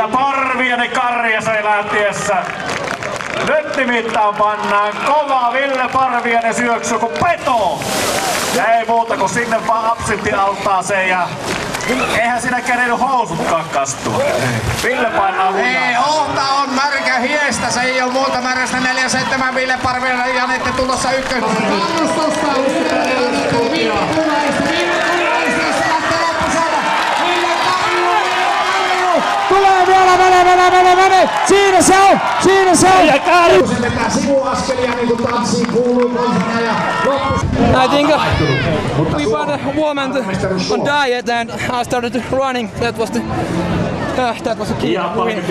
Ja Parviainen Karjaseen lähtiessä. Nyt nimittäin pannaan kova Ville Parviainen syöksy kuin peto. Ja ei muuta kuin sinne vaan absintti altaaseen ja eihän siinä kerennyt housutkaan kastua. Ville painaa lujaa. Ei, ohta on märkä hiestä, se ei ole muuta märästä 4-7 Ville Parviainen ja Janette tulossa ykkös. Kannustusta tulee vielä, mene! Siinä se on! Tätä sivuaskelia niin kuin tanssiin kuuluu konsana ja loppus. I think we put a woman on diet and I started running. That was the key win.